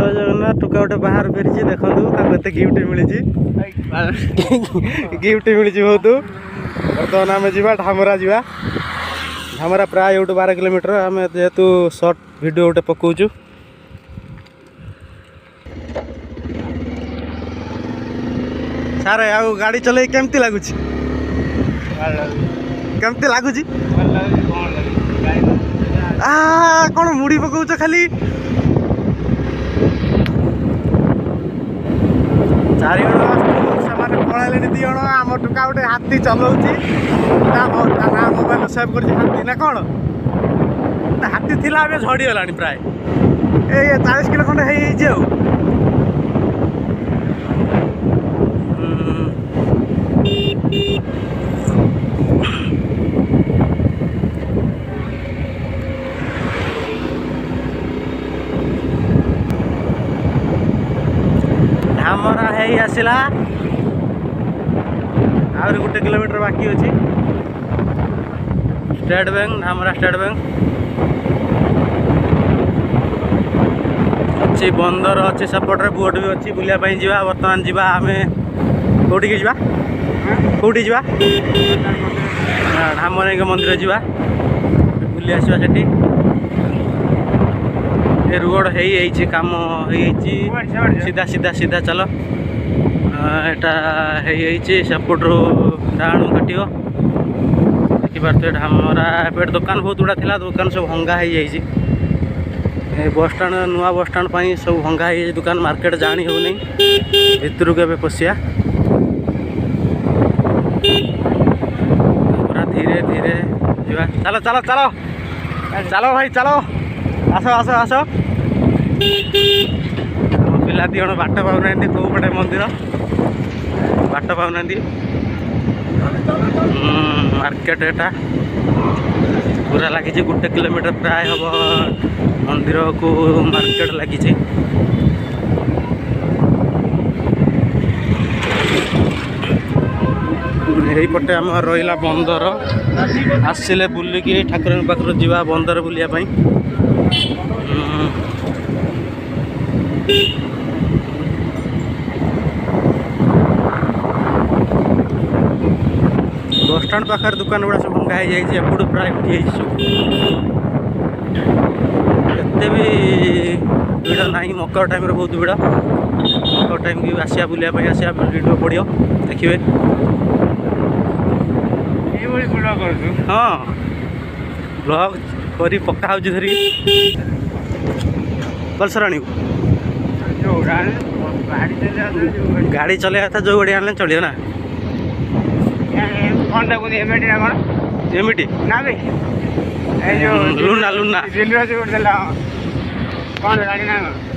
जय जगन्नाथ टुका गोटे बाहर फेरी देखो एत गिफ्ट मिली गिफ्ट मिली बहुत बर्तमान आम जा ढामरा जा ढामरा प्राय 12 किलोमीटर आम जेहेतु सर्ट वीडियो गोटे पकाचु सारे आउ गाड़ी चल केमती लगुच केमती लगुच कौन मुड़ी पकाच खाली चारि जन पलैले दी जन आम टुका गोटे हाथी चलाऊँगी मोबाइल सेव कर हाथी ना कौन हाथी थी झड़ीगला प्राय 40 किलो खंडे हो ढामरा है आसला आहुरी 1 किलोमीटर बाकी अच्छी स्टेट बैंक ढामरा स्टेट बैंक अच्छी बंदर अच्छी सपोर्ट बोट भी अच्छी बुलापाई जा बर्तमान जा आम कौटी जा कौटी जा ढामरा मंदिर जा बुली आसवा से रोड है काम है सीधा सीधा सीधा चल एटा है सेपटू डाणु काट देखिपारे ढामरा एपट दुकान बहुत गुड़ा था दुकान सब भंगा हो बस स्टाण नुआ बस स्टाण सब भंगा हो दुकान मार्केट जानी हो नहीं भितर को पशिया पूरा धीरे धीरे जा चलो चलो चलो चलो भाई चलो आस आस आस पिला दी जन बाट पाऊना कौ पटे मंदिर बाट पाऊना मार्केट एटा पूरा लगी 1 किलोमीटर प्राय हम मंदिर को मार्केट लगी पटे आम रहा बंदर आसिले बुलिकी ठाकुर पाखर जा बंदर बुलापाई बस स्टाण पाखर दुकान गुड़ा सब भंगा एपटू प्राय उठी एत भी भिड़ ना मकर टाइम बहुत भिड़ मकर टाइम की आसिया बुलापाई आसिया वीडियो पड़ो देखिए हाँ ब्लॉग करी पक्का धरी पल्सर आनी गाड़ी चले था जो गाड़ी आने चलिए ना एमिटी ना लुना लुना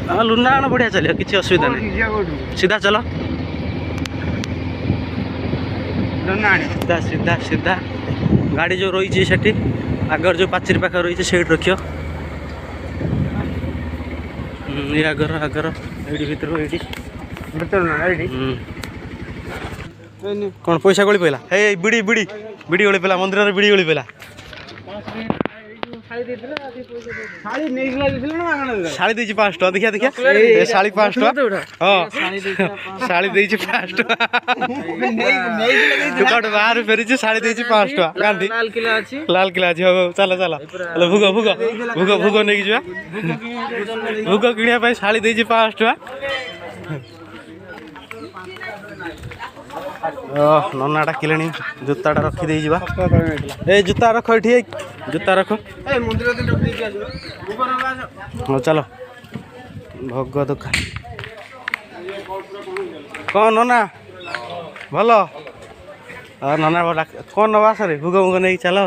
हाँ लुना आना बढ़िया चलिए किसी असुविधा नहीं सीधा चलो सीधा सीधा सीधा गाड़ी जो रही है आगर जो पाचेरी पाख रही है रखियो ये आगर आगर ये भर ये कौन पैसा गली पड़ा हे बिड़ी बिड़ी बिड़ी गली पड़ा मंदिर बिड़ी गली पड़ा शाड़ी देची 5 टका देखिया देखिया शाड़ी 5 टका हाँ शाड़ी देची 5 टका दुकान बाहर फेरी शाड़ी देची 5 टका गांधी लाल किला अच्छी हो चलो चलो भुग भुग भुग भुग नहीं जा भुग किणा शाड़ी देची 5 टका नना डाकिले जूताटा रखी जा ए जूता रख ये जूता रख हाँ चलो भोग दुकान कौन नना भल नना कौन नवा सर भोग भोग नहीं चल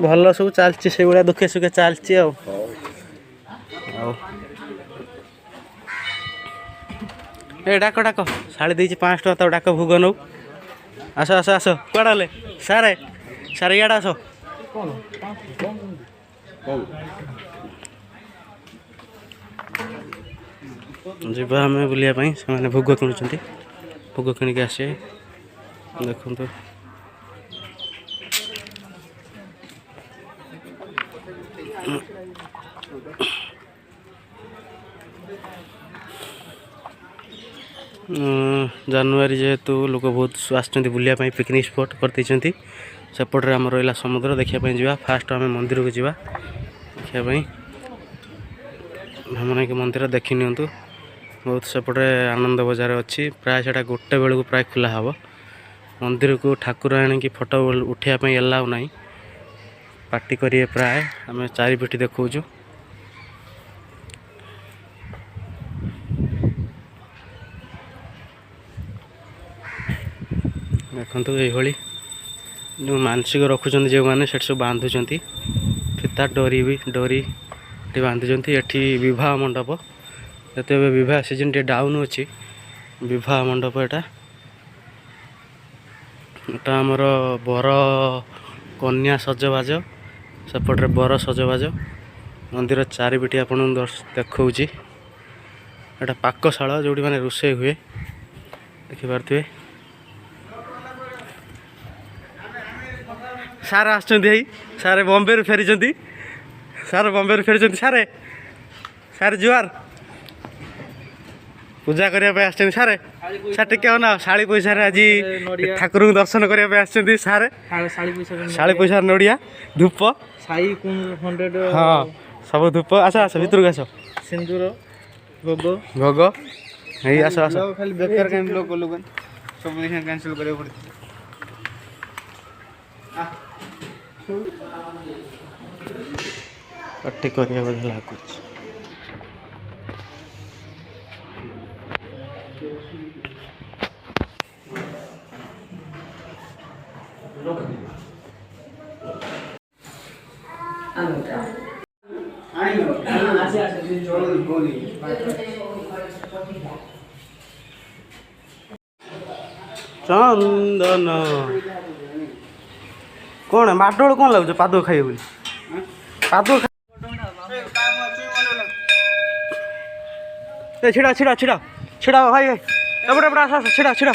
भल सब चलती से भाया दुखे सुखे चलती ए डाक डाक शाड़ी देची 5 टका तो डाक भोग नौ आस आस आस कड़े सारे सारे इड आस जीवा आम बुलापाई से भोग किणुंट भोग किणिक आसे देखो ଜାନୁଆରୀ ଯେହେତୁ ଲୋକ ବହୁତ ଆସୁଛନ୍ତି ବୁଲିବା ପାଇଁ ପିକନିକ୍ ସ୍ପଟ୍ କରିଦେଇଛନ୍ତି। ସେପଟରେ ଆମର ରହିଲା ସମୁଦ୍ର ଦେଖିବା ପାଇଁ ଯିବା। ଫାଷ୍ଟ ଆମେ ମନ୍ଦିରକୁ ଯିବା ଦେଖିବା ପାଇଁ। ଭ୍ରମଣକି ମନ୍ଦିର ଦେଖି ନିଅନ୍ତୁ। ବହୁତ ସେପଟେ ଆନନ୍ଦ ବଜାର ଅଛି। ପ୍ରାୟ ସେଇଟା 1 ବେଳକୁ ପ୍ରାୟ ଖୋଲା ହେବ। ମନ୍ଦିରକୁ ଠାକୁର ଆଣିକି ଫଟୋ ଉଠାଇବା ପାଇଁ ଏଲାଉ ନାହିଁ, ପାର୍ଟି କରିବେ ପ୍ରାୟ। ଆମେ ଚାରିପିଠି ଦେଖାଉଛୁ। ଦେଖନ୍ତୁ ଏଇଭଳି ଯେଉଁ ମାନସିକ ରଖୁଛନ୍ତି ଯେଉଁମାନେ ସେଠି ସବୁ ବାନ୍ଧୁଛନ୍ତି ଫିତା ଡୋରି ଏଠି ବାନ୍ଧୁଛନ୍ତି। ଏଠି ବିବାହ ମଣ୍ଡପ, ଯେତେବେଳେ ବିବାହ ସିଜନ୍ ଟିକେ ଡାଉନ୍ ଅଛି, ବିବାହ ମଣ୍ଡପ ଏଟା ଆମର ବର କନ୍ୟା ସଜବାଜ, ସେପଟରେ ବର ସଜବାଜ। ମନ୍ଦିର ଚାରିପିଠି ଆପଣଙ୍କୁ ଦେଖାଉଛି। ଏଟା ପାକଶାଳ ଯେଉଁଠି ମାନେ ରୋଷେଇ ହୁଏ, ଦେଖିପାରୁଥିବେ। ସାର୍ ଆସୁଛନ୍ତି, ଏଇ ସାର୍ ବମ୍ବେରୁ ଫେରିଛନ୍ତି। ସାର୍ ଜୁଆର ପୂଜା କରିବା ପାଇଁ ଆସିଛନ୍ତି। ସାର୍ ଟିକେ ନା ଶାଳି ପଇସାରେ ଆଜି ଠାକୁରଙ୍କୁ ଦର୍ଶନ କରିବା ପାଇଁ ଆସିଛନ୍ତି। ସାର୍ ଶାଳି ପଇସାରେ ନଡ଼ିଆ ଧୂପ, ହଁ ସବୁ ଧୂପ। ଆସ ଭିତରକୁ ଆସ। ସିନ୍ଦୁର ଭୋଗ ହେଇ ଆସ ଖାଲି ବେକାର କାହିଁ ବ୍ଲକ୍ କଲୁ ସବୁ କ୍ୟାନସଲ୍ କରିବାକୁ ପଡ଼ିଛି। ପାର୍ଟି କରିବା ବୋଧେ ଲାଗୁଛି। ଚନ୍ଦନ କ'ଣ ମାଡ଼ୋଳ କ'ଣ ଲାଗୁଛ? ପାଦ ଖାଇବେ ବୋଲି ପାଦ ଛିଡ଼ା ଭାଇ ଏପଟେ ଆସ ଛିଡ଼ା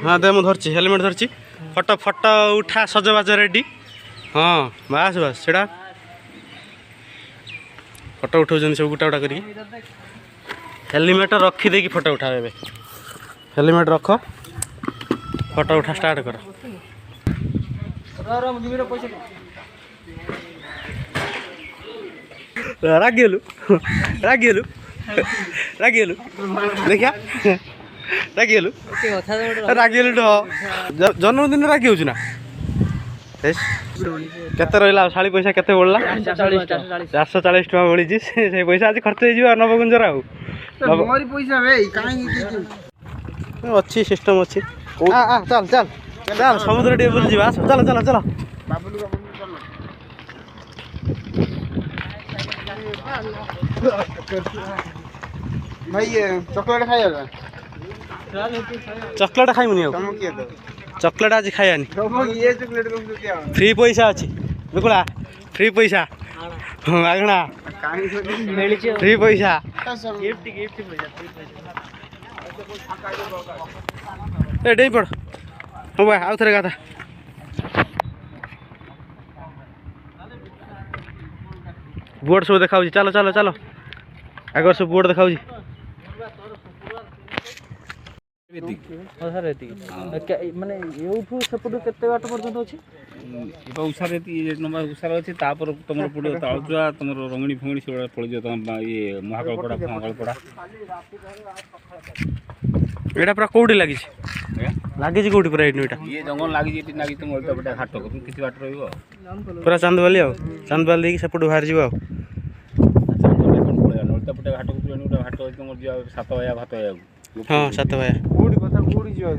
ହଁ ଦେ ମୁଁ ଧରିଛି, ହେଲମେଟ୍ ଧରିଛି। ଫଟୋ ଉଠା, ସଜବାଜ ରେଡ଼ି। ହଁ ବାସ୍ ସେଟା ଫଟୋ ଉଠାଉଛନ୍ତି ସବୁ ଗୋଟା କରିକି। ହେଲମେଟ୍ ରଖିଦେଇକି ଫଟୋ ଉଠାଅ। ଏବେ ହେଲମେଟ୍ ରଖ, ଫଟୋ ଉଠା ଷ୍ଟାର୍ଟ କର। ରାଗିଗଲୁ ଦେଖିଆ, ରାଗିଗଲୁ ଜନ୍ମଦିନ ରାଗି ହଉଛୁ ନା? କେତେ ରହିଲା ଶାଳି ପଇସା? କେତେ ବଳିଲା? 440 ଟଙ୍କା ବଳିଛି। ସେଇ ପଇସା ଆଜି ଖର୍ଚ୍ଚ ହେଇଯିବ ନବଗୁଞ୍ଜର। ଆଉ ଅଛି ସିଷ୍ଟମ୍ ଅଛି। ଚାଲ ସମୁଦ୍ର ଟିକେ ବୁଲି ଯିବା। ଚାଲ ଭାଇ ଚକୋଲେଟ୍ ଖାଇବା? ଚକୋଲେଟ୍ ଖାଇବୁନି? ଆଉ ଚକୋଲେଟ୍ ଆଜି ଖାଇବାନି। ଫ୍ରି ପଇସା ଅଛି ବିକୁଳା, ଫ୍ରି ପଇସା ମାଗଣା, ଫ୍ରି ପଇସା। ଏ ଡେଇଁ ପଡ଼। ହଁ ଭାଇ ଆଉ ଥରେ ଗାଥା। ବୋର୍ଡ଼ ସବୁ ଦେଖାଉଛି। ଚାଲ ଆଗର ସବୁ ବୋର୍ଡ଼ ଦେଖାଉଛି। ମାନେ ଏଉଠୁ ସେପଟୁ କେତେ ବାଟ ପର୍ଯ୍ୟନ୍ତ ଅଛି? ଉଷାର ଅଛି। ତାପରେ ତମର ପଡ଼ିବ ତାଳଚୁଆ, ତମର ରଙ୍ଗଣୀ ଫଙ୍ଗଣୀ ସେଗୁଡ଼ା ପଡ଼ିଯିବ। ତମ ଇଏ ମହାକାଳପଡ଼ା, ମହାକାଳପଡ଼ା। ଏଇଟା ପୁରା କୋଉଠି ଲାଗିଛି? ଲାଗିଛି କୋଉଠି ପୁରା? ଏଇଠି ଏଇଟା ଇଏ ଜଙ୍ଗଲ ଲାଗିଛି, ଏଠି ଲାଗିଛି ତମ ଅଲତାପଟା ଘାଟ କିଛି ବାଟ ରହିବ ପୁରା ଚାନ୍ଦବାଲି। ଆଉ ଚାନ୍ଦବାଲି ଦେଇକି ସେପଟୁ ବାହାରି ଯିବ। ଆଉ ଅଲତାପଟା ଘାଟକୁ ଗୋଟେ ଘାଟ ଅଛି ତମର ଯିବା ସାତ ଭାୟା ଭାତ ଭାୟାକୁ। ହଁ ସାତ ଭାୟା। କୋଉଠି ଯିବା?